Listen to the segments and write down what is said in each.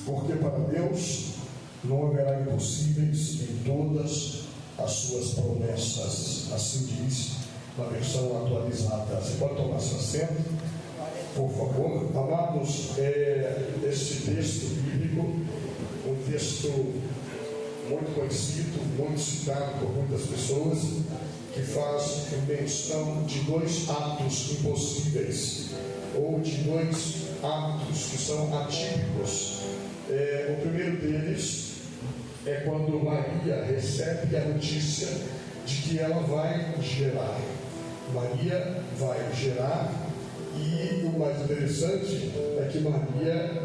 porque para Deus não haverá impossíveis em todas as suas promessas. Assim diz na versão atualizada. Você pode tomar seu assento, por favor. Amados, este texto bíblico, um texto muito conhecido, muito citado por muitas pessoas, que faz menção de dois atos impossíveis, ou de dois atos que são atípicos. O primeiro deles é quando Maria recebe a notícia de que ela vai gerar. Maria vai gerar, e o mais interessante é que Maria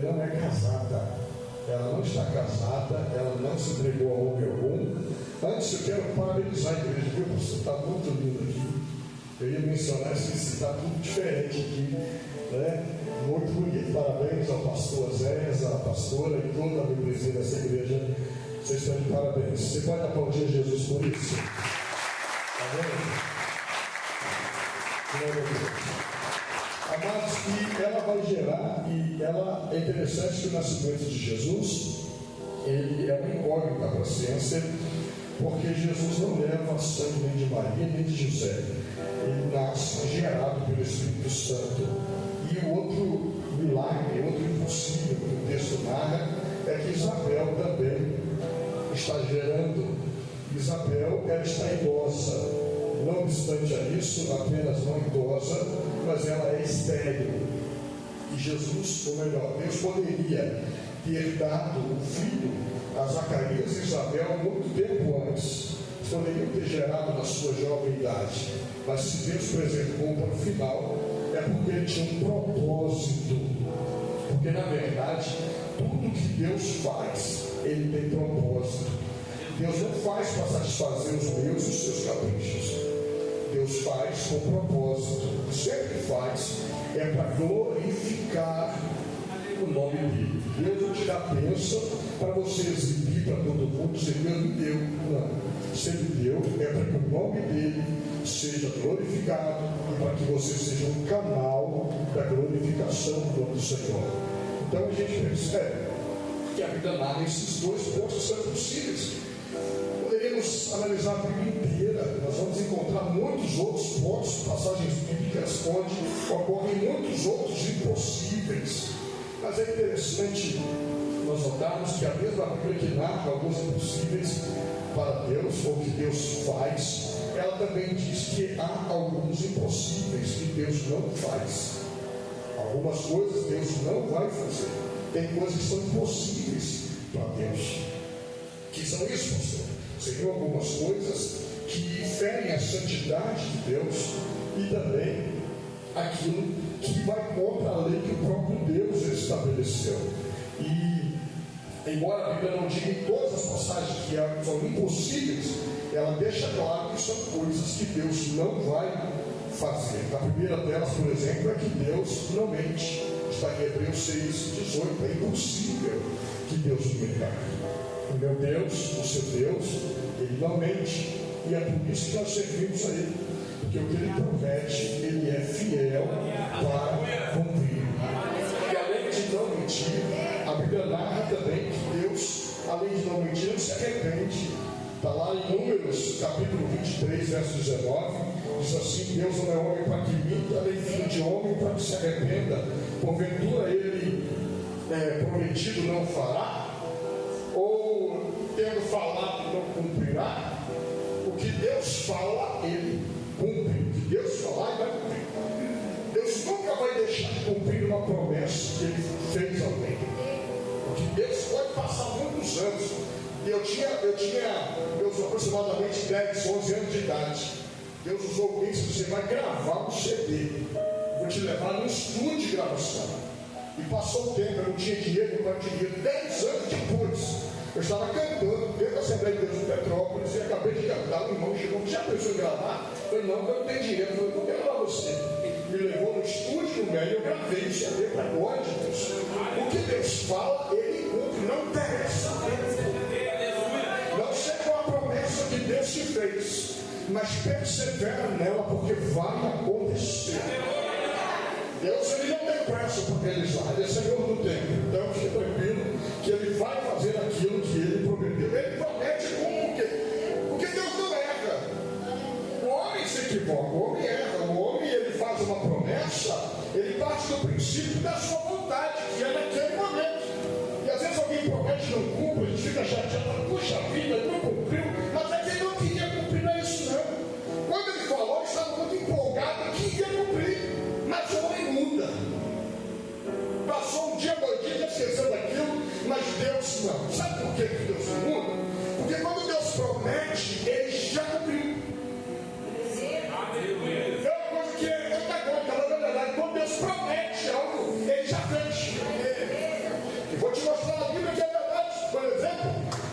não é casada. Ela não está casada, ela não se entregou a homem algum. Antes eu quero parabenizar a igreja, viu, pastor? Está muito lindo aqui. Eu ia mencionar isso, está tudo diferente aqui, né? Muito bonito. Parabéns ao pastor Zéias, à pastora e toda a membresia dessa igreja. Vocês estão de parabéns. Você pode aplaudir a Jesus por isso? Amém? Glória a Deus. Amados, e ela vai gerar, e ela, é interessante que o nascimento de Jesus, ele é uma incógnita para a ciência, porque Jesus não leva sangue nem de Maria nem de José. Ele nasce gerado pelo Espírito Santo. E o outro milagre, outro impossível que o texto narra, é que Isabel também está gerando. Isabel, ela está idosa. Não obstante a isso, apenas não idosa, mas ela é estéril. E Jesus, ou melhor, Deus poderia ter dado o filho a Zacarias e Isabel muito tempo antes. Poderiam ter gerado na sua jovem idade. Mas se Deus preservou para o final, é porque ele tinha um propósito. Porque na verdade, tudo que Deus faz, ele tem propósito. Deus não faz para satisfazer os meus e os seus caprichos. Deus faz com propósito. Sempre faz é para glorificar o nome dele. Deus não te dá bênção para você exibir para todo mundo, dizer Deus me deu. Não. Se ele deu, é para que o nome dele seja glorificado e para que você seja um canal da glorificação do nome do Senhor. Então a gente percebe que a vida narra esses dois pontos que são possíveis. Poderíamos analisar a Bíblia inteira, nós vamos encontrar muitos outros pontos, passagens bíblicas onde ocorrem muitos outros impossíveis. Mas é interessante nós notarmos que a mesma Bíblia que narra alguns impossíveis para Deus, ou que Deus faz, ela também diz que há alguns impossíveis que Deus não faz. Algumas coisas Deus não vai fazer. Tem coisas que são impossíveis para Deus. Que são isso, pastor? Seriam algumas coisas que ferem a santidade de Deus e também aquilo que vai contra a lei que o próprio Deus estabeleceu. E embora a Bíblia não diga em todas as passagens que são impossíveis, ela deixa claro que são coisas que Deus não vai fazer. A primeira delas, por exemplo, é que Deus não mente. Está em Hebreus 6,18. É impossível que Deus minta. O meu Deus, o seu Deus, ele não mente. E é por isso que nós servimos a ele. Porque o que ele promete, ele é fiel para cumprir. E além de não mentir, a Bíblia narra também que Deus, além de não mentir, não se arrepende. Está lá em Números, capítulo 23, verso 19, diz assim: Deus não é homem para que minta, nem filho de homem para que se arrependa. Porventura ele prometido não fará? Ou tendo falado não cumprirá? O que Deus fala, ele cumpre. O que Deus falar, ele vai cumprir. Deus nunca vai deixar de cumprir uma promessa que ele fez a alguém. O que Deus pode passar muitos anos. Eu tinha meus aproximadamente 10, 11 anos de idade. Deus usou alguém e disse: você vai gravar um CD. Vou te levar num estúdio de gravação. E passou o tempo, eu não tinha dinheiro, eu não tinha dinheiro. 10 anos depois, eu estava cantando dentro da Assembleia de Deus de Petrópolis e acabei de cantar. O irmão chegou: já pensou em gravar? Eu falei: não, eu não tenho dinheiro. Eu falei: não quero gravar você. Me levou no estúdio no meio, eu gravei o CD para a glória de Deus. O que Deus fala, ele cumpre, não interessa. Não sei qual a promessa que Deus te fez, mas persevera nela, porque vai acontecer. Deus, ele não tem pressa para realizar, ele é Senhor do tempo. Então fique tranquilo, mas Deus não. Sabe por que Deus não muda? Porque quando Deus promete, Ele já cumpriu. É uma coisa que é antagônica, na verdade. Quando Deus promete algo, Ele já fez. E vou te mostrar na Bíblia que é verdade. Por exemplo,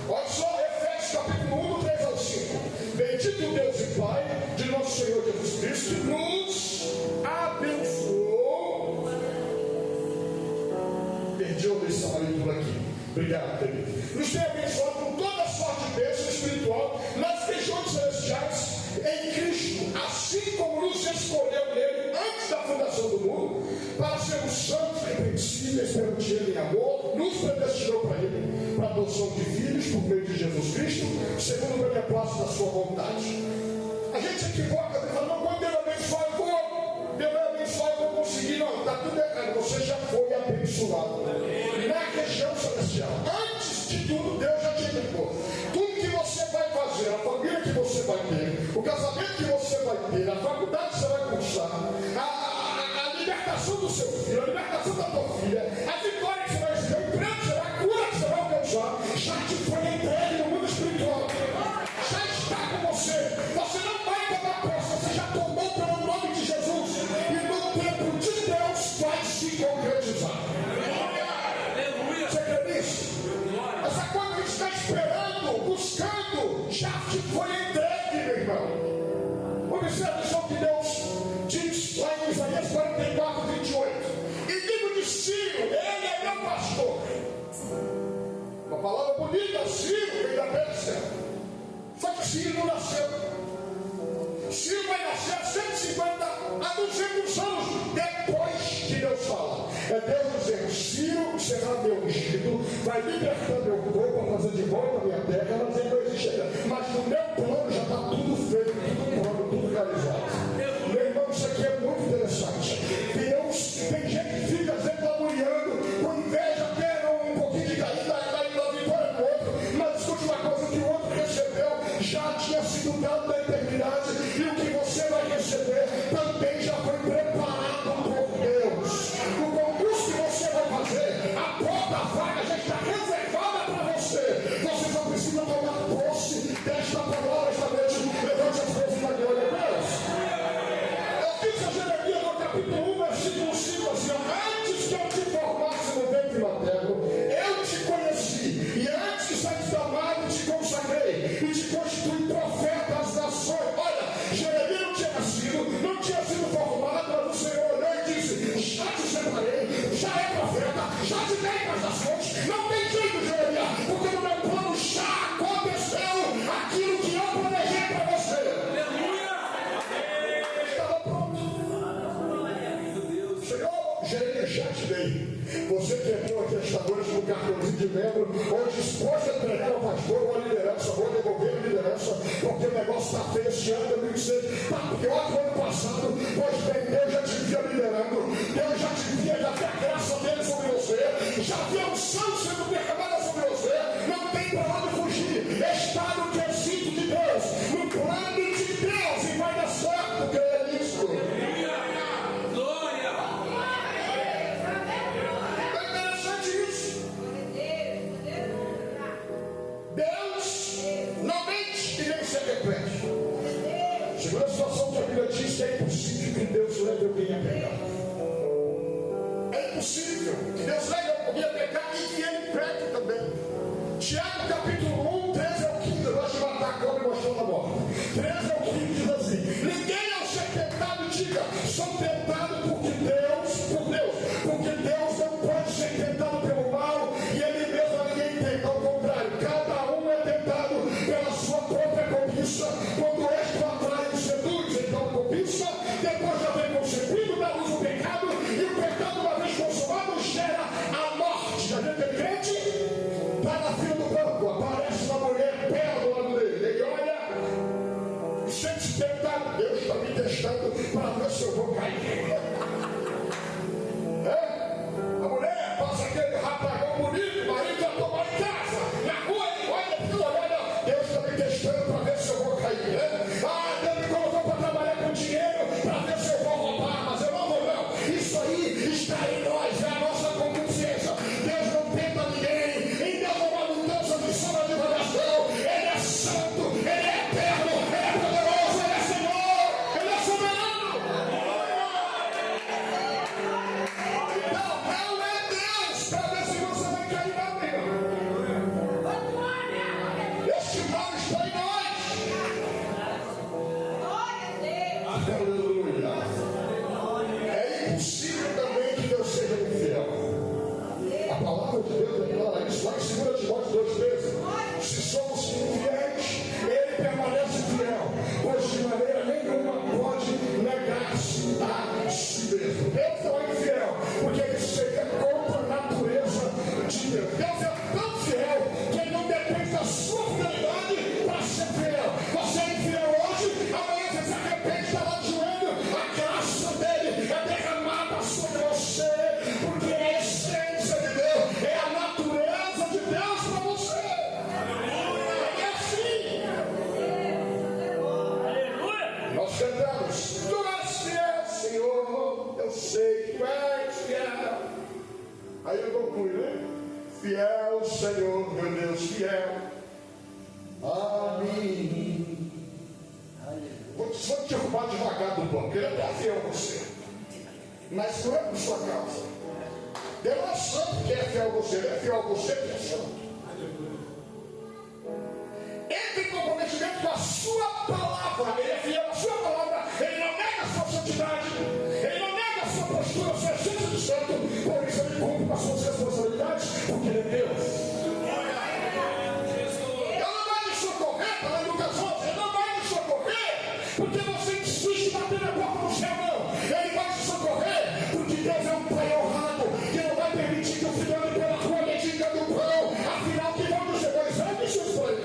olha só, Efésios capítulo 1, 3 ao 5. Bendito Deus e Pai de nosso Senhor Jesus Cristo, que nos abençoou. Perdi a lição ali por aqui. Obrigado, querido. Nos tem abençoado com toda a sorte de bênção espiritual nas regiões celestiais em Cristo, assim como nos escolheu nele antes da fundação do mundo, para sermos santos e irrepreensíveis perante Ele em amor, nos predestinou para Ele, para a adoção de filhos por meio de Jesus Cristo, segundo o beneplácito da sua vontade. A gente se equivoca, fala, não, quando Deus abençoar, Deus vai abençoar, eu vou conseguir. Não, está tudo errado, você já foi abençoado na região celestial. Antes de tudo, Deus já te indicou. Tudo que você vai fazer, a família que você vai ter, o casamento que você vai ter, a faculdade que você vai cursar, a libertação do seu filho, a libertação da tua filha, a vitória que você vai receber, o emprego que você vai, a cura que você vai alcançar, já te foi entregue no mundo espiritual. Já está com você. Você não vai tomar posse, você já tomou pelo nome de Jesus. E no tempo de Deus vai se concretizar. Você crê nisso? Essa coisa que a gente está esperando, buscando, já te foi entregue, meu irmão. Observe só o que Deus diz lá em Isaías 44, 28. E digo de Ciro, ele é meu pastor. Uma palavra bonita, Ciro, vem da Pérsia. Só que Ciro não nasceu. Ciro vai nascer a 150 a 200 anos depois que Deus fala. É Deus dizendo, Ciro será meu ungido, vai libertar meu povo para fazer de volta a minha terra, ela dizendo, não existe ainda. Mas no meu plano já está tudo feito, tudo pronto, tudo realizado. Meu irmão, isso aqui é muito interessante. Deus, tem gente que fica reclamando, com inveja, até um pouquinho de cair da vitória do outro, mas escute uma coisa, que o outro recebeu já tinha sido dado na eternidade, e o que você vai receber também já foi preparado por Deus. O concurso que você vai fazer, a porta vaga já está reservada para você. Você só precisa tomar posse desta palavra esta noite. Levante as mãos na glória a Deus. Eu disse a Jeremias no capítulo 1, versículo 5 assim: antes que eu te formasse no ventre materno, eu te conheci, e antes que saísse da madre te consagrei e te constituí profeta às nações. Olha, Jeremias não tinha nascido, não tinha sido formado, mas o Senhor olhou e disse: já te separei, já é profeta, já te dei para as nações. Não tem jeito, Jeremias, porque no meu plano já aconteceu aquilo que eu planejei para você. Aleluia! Estava pronto. Senhor, Jeremias, já te dei. Você quebrou aqui esta noite no cartãozinho de membro, onde expôs a entregar ao pastor ou a liderança, vou devolver a liderança, porque o negócio está feio esse ano, 2006, está pior que o ano passado. Pois bem, Deus já te via liderando, Deus já te via, já via a graça dele sobre você, já via o sangue sendo derramado sobre você. Não tem para onde fugir, está no quesito de Deus, no plano de Deus, e vai dar certo, creia nisso. Segunda situação que a Bíblia diz que é impossível que Deus leve alguém a pecar. É impossível que Deus leve alguém a pecar e que ele peque também. Tiago capítulo 1, 13 ao 15, nós de matar a cobra e mostrar a morte. 13 ao 15 diz assim: ninguém ao ser tentado diga, sou tentado porque Deus não pode ser tentado pelo mal e ele mesmo a ninguém tenta. Ao contrário, cada um é tentado pela sua própria cobiça. Quando este atrai o seduz, então cobiça, depois já vem concebido, dá luz o pecado, e o pecado, uma vez consumado, gera a morte. A gente é crente, está na fila do banco, aparece uma mulher bela do lado dele, ele olha, sente-se tentado, Deus está me testando para ver se eu vou cair. A mulher passa aquele rapagão bonito, o marido já tomou em casa, na rua ele olha, Deus está me testando para ver se eu vou cair. Deus me colocou para trabalhar com dinheiro, para ver se eu vou roubar, mas eu não vou não. Isso aí está em nós, é a nossa consciência. Deus não tenta ninguém, Fiel, Senhor, meu Deus, fiel a mim. Vou te derrubar devagar do banco. Ele é até fiel a você, mas não é por sua causa. Deus não é santo que é fiel a você. Ele é fiel a você que é santo. Ele tem comprometimento com a sua palavra. Ele é fiel à sua palavra. Ele não nega a sua santidade. Ele não nega a sua postura, a sua essência de santo. Por isso ele cumpre com as suas responsabilidades, porque ele é Deus. Ele não vai me socorrer, está lá em Lucas 11. Ele não vai me socorrer porque você insiste em bater na porta do céu, não. Ele vai te socorrer porque Deus é um pai honrado, que não vai permitir que o filho ande pela rua mendiga do pão. Afinal, que vão dizer dois anos, seus pais?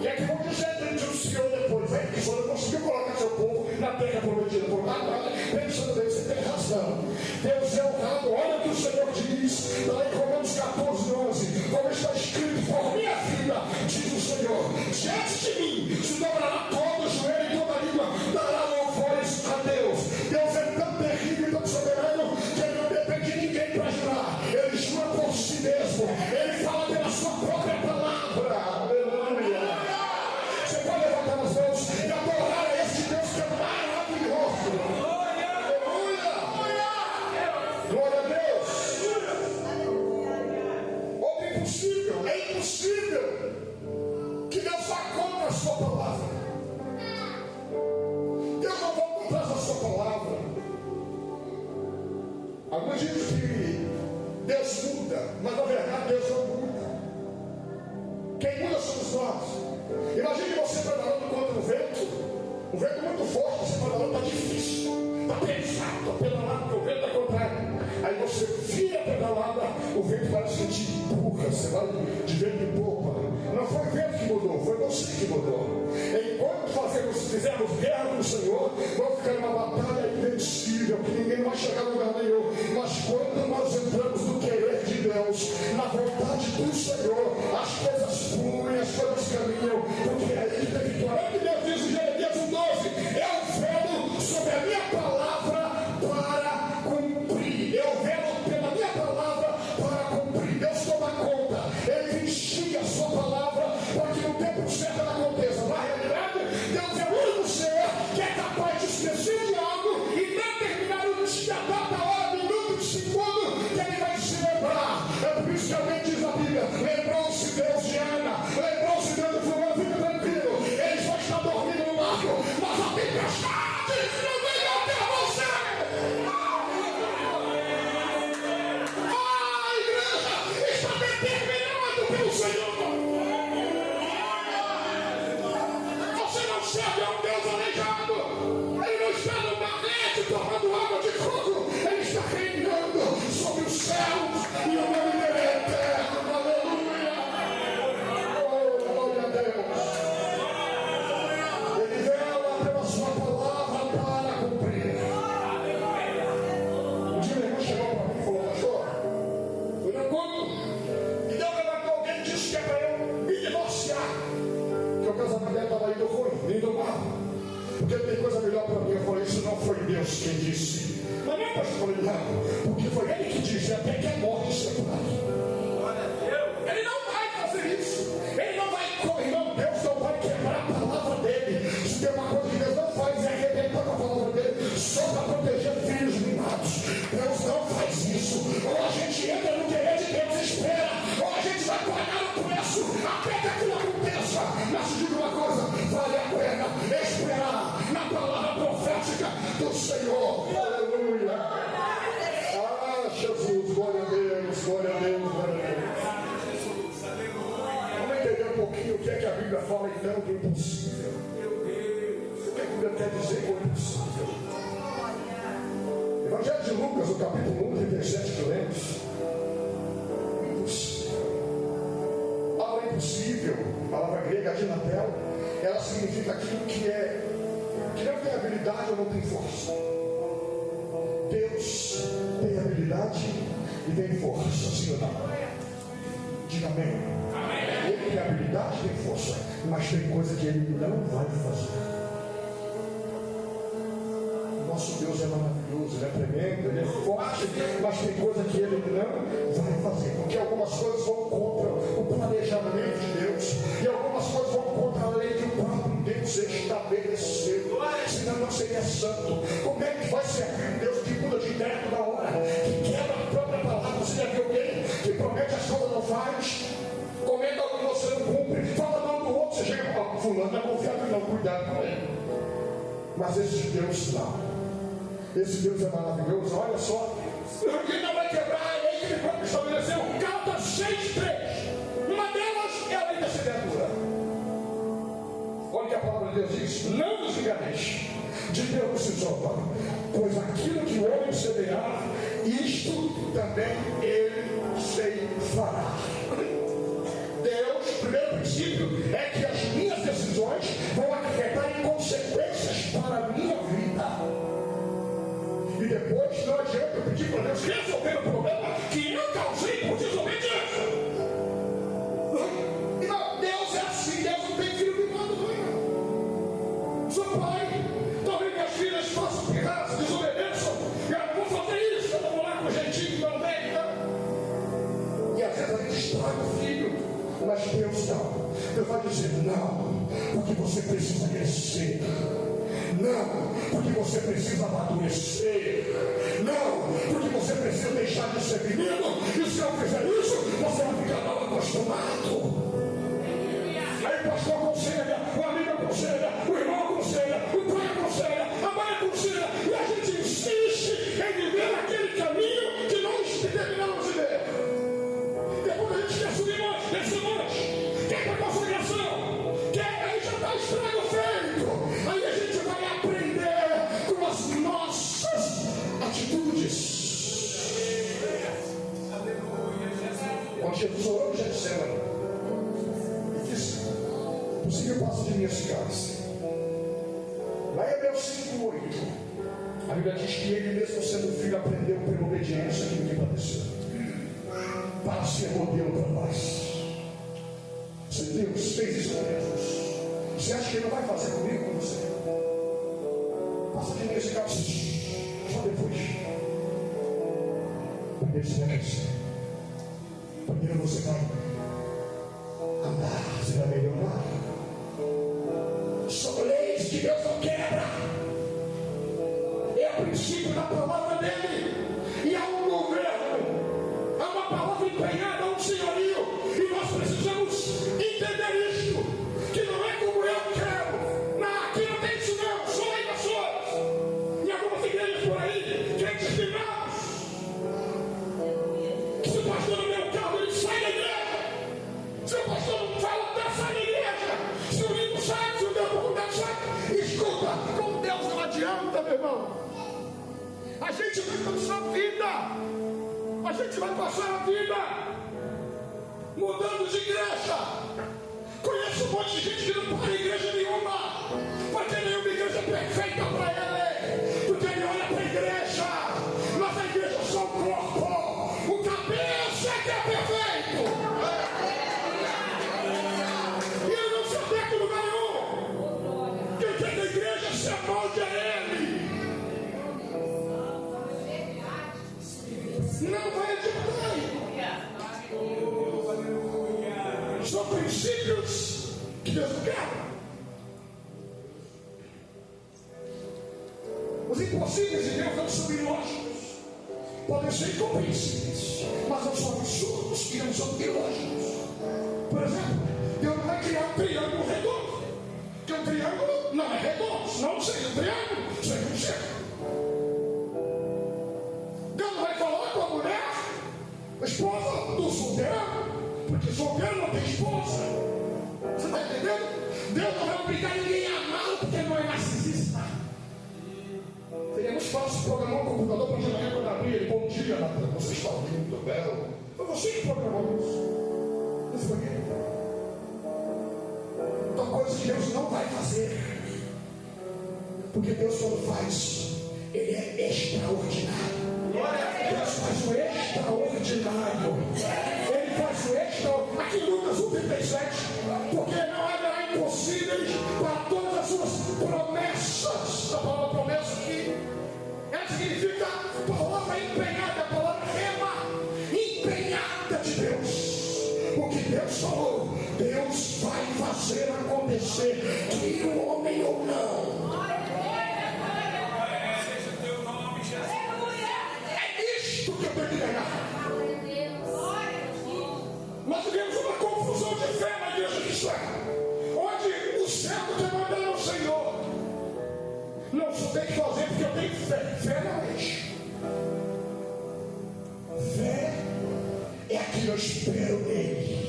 E é que vão dizer dentro do Senhor depois, que o Senhor não conseguiu colocar seu povo na terra prometida por nada, pensando bem, você tem razão. Deus é honrado. Olha o que o Senhor diz lá em Romanos 14, 11, como está escrito: por minha vida, diz o Senhor, diante de mim se dobrará todo o joelho e toda a língua dará louvores a Deus. Deus é tão terrível e tão soberano que ele não depende de ninguém para jurar. Ele jura por si mesmo. Ele fala pela sua própria palavra. Aleluia. Você pode levantar as mãos e adorar a esse Deus que é maravilhoso. Glória a Deus. Ou é impossível que Deus vá contra a sua palavra. Deus não volta atrás da sua palavra. Alguns dizem que Deus muda, mas na verdade Deus não muda. Quem muda somos nós. Imagine você pedalando contra o vento muito forte, você pedalando, está difícil, está pesado, está pedalando, porque o vento está contrário. Aí você vira a pedalada, o vento parece que te empurra, você vai de vento em popa. Não foi o vento que mudou, foi você que mudou. Enquanto fizermos guerra com o Senhor, vamos ficar numa batalha invencível, que ninguém vai chegar a lugar nenhum. Mas quando nós entramos no querer de Deus, na vontade do Senhor, as coisas fluem, as coisas caminham, porque é aí que tem vitória. É que Deus diz em Jeremias 1,12: eu velo sobre a minha palavra para cumprir. Eu velo pela minha palavra para cumprir. Deus toma conta. Ele vigia a sua palavra para que no tempo certo ela aconteça. Na realidade, Deus é o único ser que é capaz de esquecer de algo e determinar o dia, data, hora, minuto, segundo que ele vai se lembrar. É por isso que alguém diz na Bíblia: lembrou-se Deus de Ana, lembrou-se Deus de fulano. Fica tranquilo, ele só está dormindo no barco, mas a tempestade não vem até você. A igreja está determinada pelo Senhor. Você não serve a um Deus aleijado. Ele não está no barrete tomando água de coco. Ele está reinando sobre os céus e o nome dele é eterno. Aleluia. Oh, glória a Deus. Ele vela pela sua palavra para cumprir. Um dia meu irmão chegou para mim e falou: pastor, foi no culto e Deus levantou alguém e disse que é para eu me divorciar, que o casamento dele estava indo ruim, indo mal, porque tem coisa melhor para mim. Eu falei: isso não foi Deus quem disse. Mas não, pastor, eu falei: não, porque foi ele que disse, até que a morte separe. Ele não vai fazer isso. Ele não vai, irmão, Deus não vai quebrar a palavra dele. Se tem uma coisa que Deus não faz, é arrebentar com a palavra dele só para proteger filhos mimados. Deus não faz isso. Ou a gente entra no querer de Deus e espera, ou a gente vai pagar o preço até que aquilo aconteça. Mas te digo uma coisa: vale a pena esperar na palavra profética do Senhor. Aleluia. Ah, Jesus, glória a Deus, glória a Deus, glória a Deus. Vamos entender um pouquinho o que é que a Bíblia fala então do impossível. O que a Bíblia quer dizer com o impossível? Evangelho de Lucas, o capítulo 1, 37 que lemos. Impossível. A palavra impossível, a palavra grega aqui na tela, ela significa aquilo que não tem habilidade ou não tem força. Deus tem habilidade e tem força, sim ou não? Diga amém. Ele tem habilidade e tem força, mas tem coisa que ele não vai fazer. Nosso Deus é maravilhoso, ele é tremendo, ele é forte, mas tem coisa que ele não vai fazer, porque algumas coisas faz, comenta algo que você não cumpre, fala mal do outro, você chega e fala, fulano não é confiável não, cuidado com ele. Mas esse Deus não. Esse Deus é maravilhoso, olha só. Ele não vai quebrar a lei que ele próprio estabeleceu. Gálatas 6:3. Uma delas é a lei da semeadura. Olha o que a palavra de Deus diz. Não nos enganeis. De Deus se zomba. Pois aquilo que o homem semear, isto também ele ceifará. Deus, o primeiro princípio é que as minhas decisões vão acarretar em consequências para a minha vida. E depois não adianta eu pedir para Deus resolver o problema que eu causei por desobediência. Não, Deus é assim, Deus não tem filho mimado, não. Sou pai, talvez minhas filhas façam pirraças, desobedeçam. Eu vou fazer isso, eu vou lá com o jeitinho também, tá? E às vezes a gente estraga o filho, mas Deus não. Deus vai dizer não, porque você precisa crescer. Não, porque você precisa amadurecer. Não, porque você precisa deixar de ser menino. E se eu fizer isso, você vai ficar mal acostumado. Aí o pastor aconselha, o amigo aconselha, o irmão aconselha, o pai aconselha, a mãe aconselha. E a gente insiste em viver naquele caminho que nós determinamos viver. Depois a gente quer subir mais, descer mais, quer para a consagração, quer, aí já está estrago feito. Aí a gente vai aprender com as nossas atitudes. Quando Jesus orou, já disseram, e disse, possível passo de minhas casas. Lá em Hebreus 5:8, a Bíblia diz que ele mesmo sendo filho aprendeu pela obediência aquilo que padeceu, para ser modelo para nós. Se Deus fez isso com Jesus, você acha que ele não vai fazer comigo, com você? Passa de minhas casas, só depois. Primeiro você vai crescer. Primeiro você vai andar, você vai melhorar. São leis que Deus não quebra. É o princípio da palavra dele. E há um governo, há uma palavra empenhada, há um senhorio. E nós precisamos entender isto. Que não é como eu quero. Não, aqui não tem isso não. Só aí pessoas. Em algumas igrejas por aí, crentes firmados. Que se o pastor no meu carro, ele sai da igreja. Se o pastor não fala, tá sai da igreja. Se o livro sai, se o meu convidado sai. Escuta, com Deus não adianta, meu irmão. A gente vai passar a vida. A gente vai passar a vida mudando de igreja. Conheço um monte de gente que não para em igreja nenhuma, porque nenhuma igreja é perfeita para ele, porque ele olha para a igreja, mas a igreja é só o corpo, o cabeça que é perfeito. E ele não se adequa em lugar nenhum. Quem quer que a igreja se amolde a ele. Não vai adiantar. São princípios que Deus não quer. Os impossíveis de Deus não são ilógicos. Podem ser incompreensíveis, mas não são absurdos e não são ilógicos. Por exemplo, Deus não vai criar um triângulo redondo. Porque um triângulo não é redondo, senão não seria um triângulo, seria um círculo. Deus não vai falar com a mulher, a esposa do solteiro, porque solteiro não tem esposa. Você está entendendo? Deus não vai obrigar ninguém a amá-lo porque não é narcisista. Seria muito fácil programar um computador para de manhã quando abrir ele, bom dia, Natan, você está ouvindo, belo. Foi você que programou isso. Isso foi ele. Então, coisas que Deus não vai fazer. Porque Deus, quando faz, ele é extraordinário. Deus faz o extraordinário. Ele faz o extraordinário. Aqui em Lucas 1:37. Porque não haverá impossíveis para todas as suas promessas. A palavra promessa aqui, ela significa palavra empenhada, a palavra rema empenhada de Deus. O que Deus falou, Deus vai fazer acontecer, que o homem ou não. É isto que eu tenho que ganhar. Nós vivemos uma confusão de fé na igreja cristã, onde o certo tem mandado ao Senhor. Não, só tem que fazer porque eu tenho fé. Fé não enche. Fé é aquilo que eu espero nele.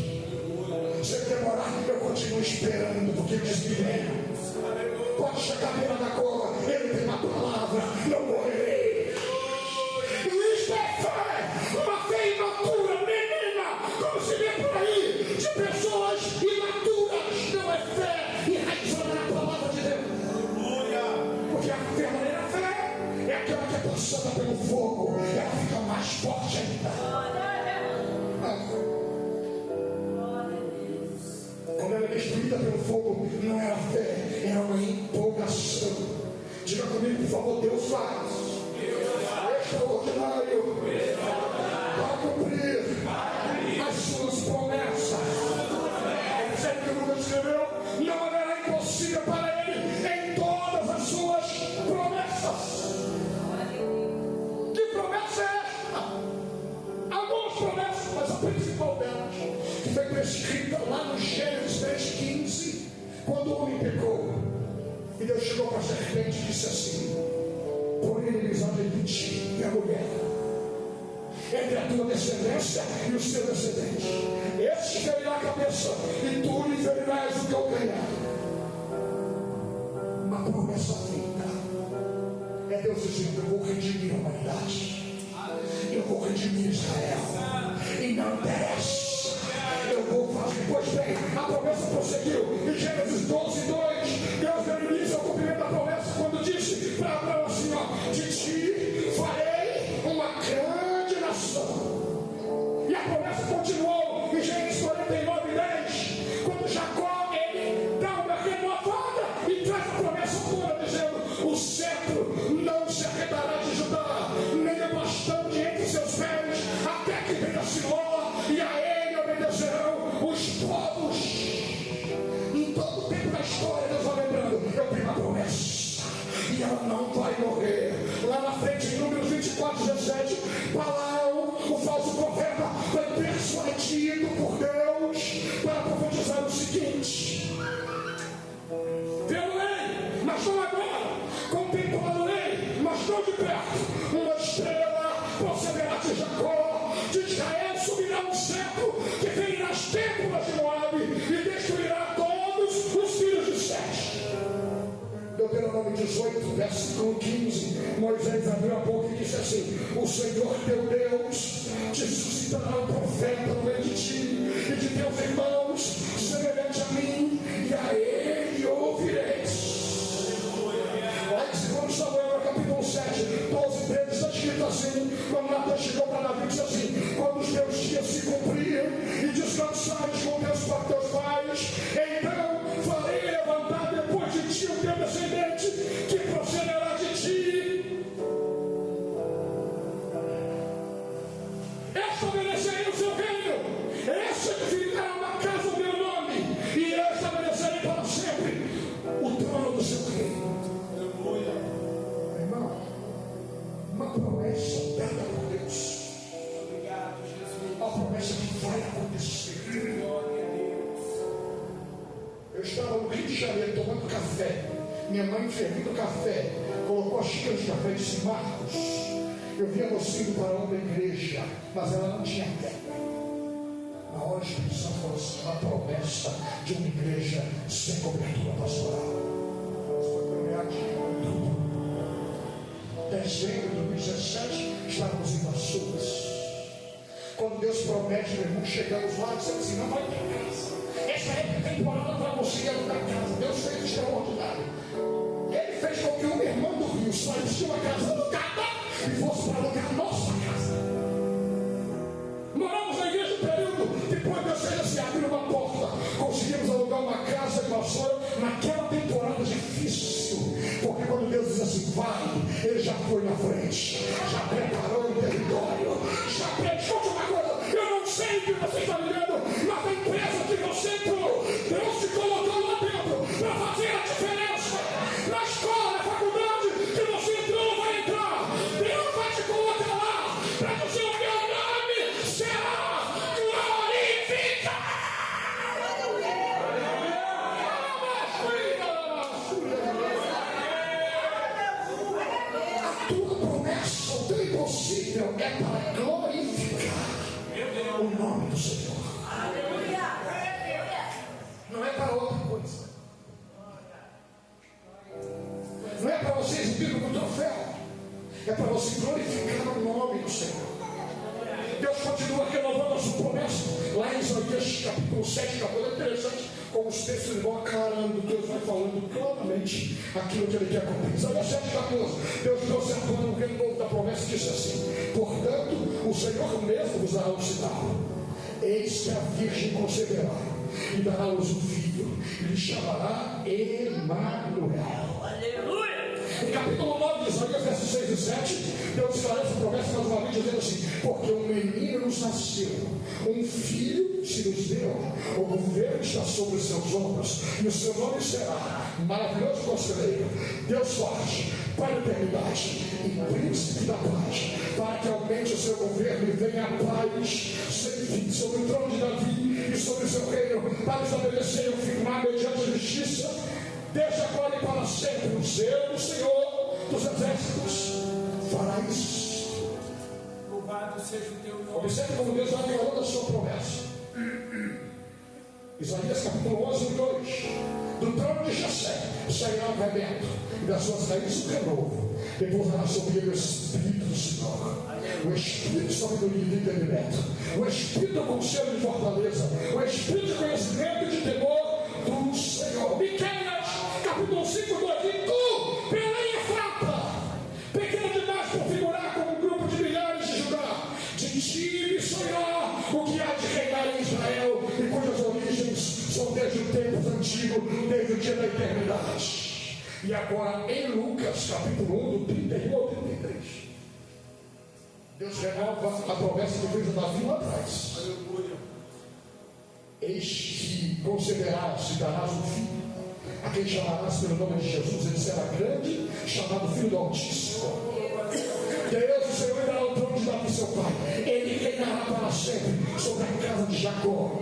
Se eu demorar, eu continuo esperando, porque Deus me vem. Pode chegar à beira da cova, ele tem uma palavra, não morrerei. Isso é fé, uma fé imatura, menina, como se vê por aí, de pessoas imaturas. Não é fé enraizada na palavra de Deus. Porque a verdadeira fé é aquela que é passada pelo fogo, ela fica mais forte ainda. Quando ela é destruída pelo fogo, não era fé, era uma empolgação. Diga comigo, por favor, Deus faz extraordinário para cumprir as suas promessas. É certo que o Lucas escreveu, não haverá impossível para ele em todas as suas promessas. Que promessa é esta? Algumas promessas, mas a principal delas foi prescrita lá no Gênesis 3,15, quando o homem pecou. E Deus chegou para a serpente e disse assim: porém eles há de ti e a mulher, entre a tua descendência e o seu descendente. Este ferirá a cabeça e tu lhe ferirás o calcanhar. Uma promessa feita. É Deus dizendo: eu vou redimir a humanidade, eu vou redimir Israel, e não interessa. Eu vou fazer. Pois bem, a promessa prosseguiu. Em Gênesis 12:2, Deus deu início ao cumprimento da promessa quando disse para Abraão assim: ó, de ti farei uma grande nação. E a promessa continuou em Gênesis 49:10, quando Jacó ele dá uma renovada e traz a promessa toda, dizendo: o cetro não se arredará de Judá, nem o bastão de entre seus pés, até que venha Siló, e a ele obedecerão os povos. Em todo o tempo da história, Deus vai lembrando: eu tenho uma promessa e ela não vai morrer. Lá na frente, em Números 24:17, Balaão, o falso profeta, foi persuadido por Deus para profetizar o seguinte: pelo-ei, mas não agora, contemplarei, mas não de perto, uma estrela procederá de Jacó, de Israel subirá um cetro que ferirá as têmporas de Moabe e destruirá todos os filhos de Sete. Deuteronômio 18, versículo 15, Moisés abriu a boca e disse assim: o Senhor teu Deus te suscitará um profeta no meio de ti e de teus irmãos, semelhante a mim, e a ele ouvireis. Aí, segundo Samuel, capítulo 7, 12:13, está escrito assim: quando Natan chegou para Davi, disse assim: quando os teus dias se cumpriram e descansares com teus pais, então farei levantar depois de ti o teu descendente, que procederá de ti. Estabelecerei o seu reino, este edificará uma casa ao meu nome, e eu estabelecerei para sempre o trono do seu reino. Irmão, uma promessa dada por Deus. A promessa que vai acontecer. Eu estava no Rio de Janeiro tomando café. Minha mãe fervendo café, colocou a xícara de café e disse: Marcos, eu vi a mocinha do varão da igreja, mas ela não tinha fé. Na hora o Espírito Santo falou assim: uma promessa de uma igreja sem cobertura pastoral. Foi premiado de tudo. Dezembro de 2017, estávamos em Açores. Quando Deus promete, meu irmão, chegamos lá e dissemos assim: não vai ter casa. Essa é a temporada para você alugar casa. Deus fez extraordinário. Ele fez com que uma irmã do Rio saísse de uma casa alugada e fosse para alugar a nossa casa. Moramos na igreja um período, depois Deus fez assim, abriu uma porta. Conseguimos alugar uma casa em Vassoura naquela temporada difícil. Porque quando Deus diz assim: vai, Ele já foi na frente, já preparou o território, já escute uma coisa: eu não sei o que você está vivendo, mas a empresa que você entrou, Deus te colocou lá dentro para fazer a diferença. Na escola, na faculdade que você entrou, vai entrar, Deus vai te colocar lá para dizer: o meu nome será glorificado. Senhor. Não é para outra coisa. Não é para você exibir como troféu. É para você glorificar o nome do Senhor. Deus continua renovando a sua promessa. Lá em Isaías capítulo 7, capítulo é interessante, como os textos vão aclarando, Deus vai falando claramente aquilo que Ele quer cumprir. Isaías 7, 14, Deus trouxe a plano um renovo da promessa e disse assim: portanto, o Senhor mesmo vos dará um sinal. Eis que a Virgem conceberá e dará à luz um filho, e lhe chamará Emanuel. Aleluia! No capítulo 9 de Isaías, versos 6 e 7, Deus esclarece a promessa mais uma vez, dizendo assim: porque um menino nos nasceu, um filho se nos deu, o governo está sobre os seus ombros, e o seu nome será Maravilhoso Conselheiro, Deus Forte, Pai da Eternidade e Príncipe da Paz, para que aumente o seu governo e venha a paz sem fim sobre o trono de Davi e sobre o seu reino, para estabelecer e firmar mediante a justiça, desde agora e para sempre. O zelo do Senhor dos exércitos fará isso. Louvado seja o teu nome. Observe como Deus vai falando a sua promessa. Isaías capítulo 11, 2. Do trono de Jessé sairá um rebento, e das suas raízes o renovo. Repousará sobre ele o Espírito do Senhor, o Espírito de sabedoria e de entendimento, o Espírito do conselho de fortaleza, o Espírito de conhecimento e de temor do Senhor. Miqueias capítulo 5, 2. E tu, Belém Efrata, pequena demais por figurar como um grupo de milhares de Judá, de ti me sonhará o que há de reinar em Israel, e cujas origens são desde o tempo antigo, desde o dia da eternidade. E agora em Lucas capítulo 1, do 31 ao 33, Deus renova a promessa que fez a Davi lá atrás. Aleluia. Eis que conceberás e darás um filho, a quem chamarás pelo nome de Jesus. Ele será grande, chamado Filho do Altíssimo. Deus, o Senhor, dará o trono de Davi seu pai. Ele reinará para sempre sobre a casa de Jacó.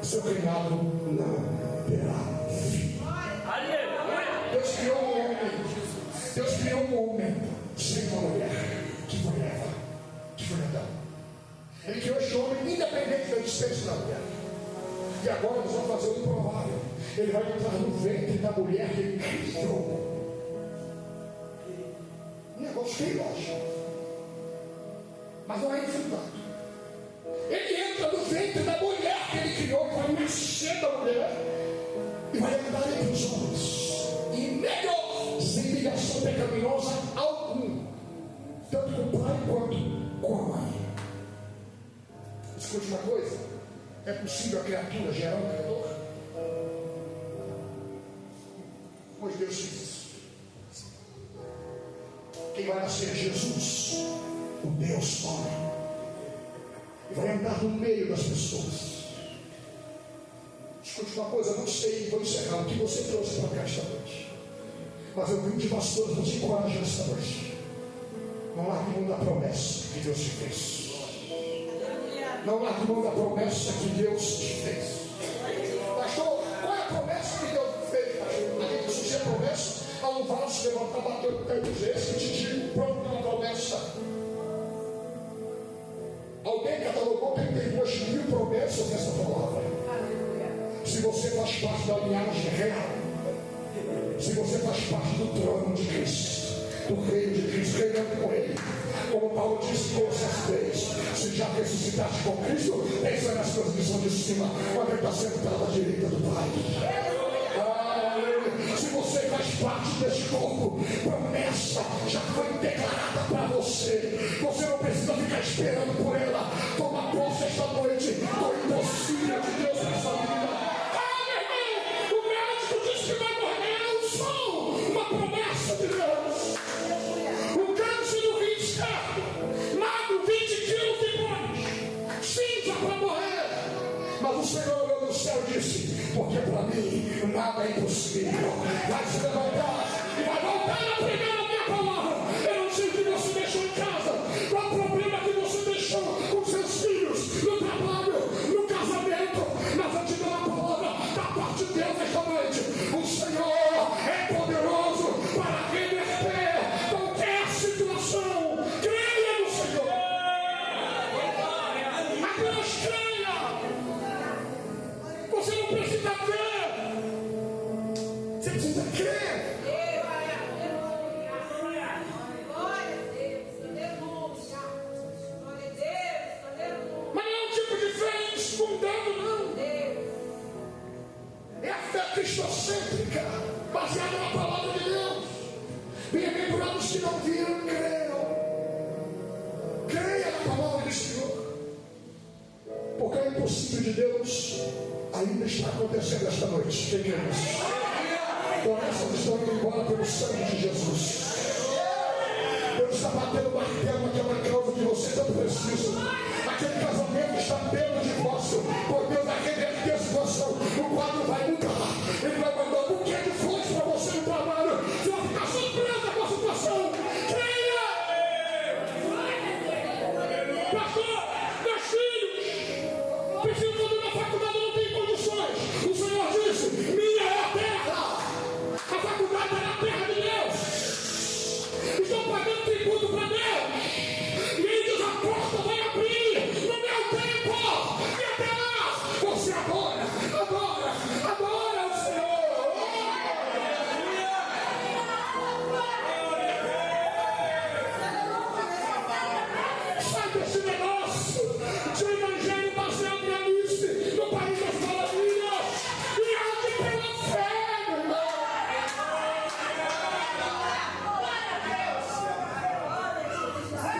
Seu reinado não terá fim. Deus criou um homem. Deus criou um homem sem uma mulher, que foi Eva, que foi Adão. Ele criou este homem independente da existência da mulher. E agora nós vamos fazer o improvável. Ele vai entrar no ventre da mulher que ele criou. Um negócio feio, lógico. Mas não é infundado. Ele entra no ventre da mulher que ele criou, que vai nascer da mulher, e vai andar entre os homens. E melhor, sem ligação pecaminosa alguma, tanto com o pai quanto com a mãe. Escute uma coisa: é possível a criatura gerar um criador? Pois Deus fez isso. Quem vai nascer? Jesus, o Deus homem, e vai andar no meio das pessoas. Escute uma coisa, não sei, vou encerrar o que você trouxe para cá esta noite, mas eu vim de pastores para te encorajar esta noite. Não largue mão da promessa que Deus te fez. Não largue mão da promessa que Deus te fez. Pastor, qual é a promessa que Deus fez, pastor? A gente precisa de promessa. Há um vaso levantar, bater o pé do gesso e te digo, pronto, uma promessa. Alguém catalogou 32.000 promessas nessa palavra. Se você faz parte da linhagem real, se você faz parte do trono de Cristo, do reino de Cristo, reinando com Ele, como Paulo disse com essas três: se já ressuscitaste com Cristo, pensa nas coisas que são de cima, quando Ele está sentado à direita do Pai. Se você faz parte deste corpo, promessa já foi declarada para você. Você não precisa ficar esperando por ela. Toma posse esta noite do impossível de Deus nessa vida. O médico disse que vai morrer. Eu sou uma promessa de Deus. O câncer no rim esquerdo, magro, 20 quilos depois, cinza para morrer. Mas o Senhor olhou no céu e disse: porque para mim nada é impossível. Vai se levantar e vai voltar a pregar a minha palavra. Eu não sei o que você deixou em casa, qual o problema que você deixou com seus filhos, no trabalho, no casamento, mas eu te dou a palavra da parte de Deus esta noite. O Senhor é poderoso para reverter qualquer situação. Creia no Senhor. Apenas creia. cristocêntrica, baseada na palavra de Deus. Bem-aventurados que não viram, creiam. Creia na palavra do Senhor, porque o impossível de Deus ainda está acontecendo esta noite. Quem crê nisso? Doenças estão indo embora pelo sangue de Jesus. Deus está batendo o martelo naquela causa que você tanto precisa. Aquele casamento está pelo divórcio. Por Deus vai reverter a situação. O quadro vai mudar. Ele vai mandar um buquê de flores para você no trabalho. Você vai ficar surpresa com a situação. Creia! Pastor, meus filhos precisam fazer uma faculdade, não tem condições. O Senhor disse: minha é a terra. A faculdade é a terra de Deus. Estão pagando tributo para Deus. E ele diz: a porta vai abrir no meu tempo. E até lá, você adora, adora, adora o Senhor. Sai desse negócio de evangelho baseado em Alice, no país das maravilhas. E ande pela fé, meu irmão.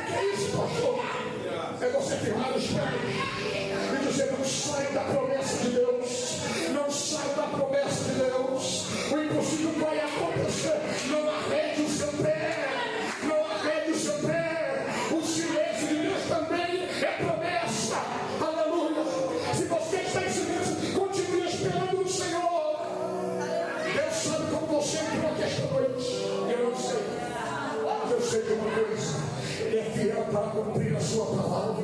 Que é isso, pastor? É você firmar os pés e dizer: não saio da promessa de Deus, não saio da promessa de Deus. O impossível vai acontecer. Não arrede o seu pé, não arrede o seu pé. O silêncio de Deus também é promessa. Aleluia. Se você está em silêncio, continue esperando no Senhor. Deus sabe como você entrou aqui esta noite. Eu não sei, mas eu sei de uma coisa: Ele é fiel para cumprir a sua palavra.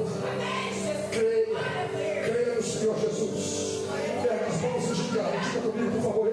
Creia no Senhor Jesus. Pega as mãos e diga comigo, por favor.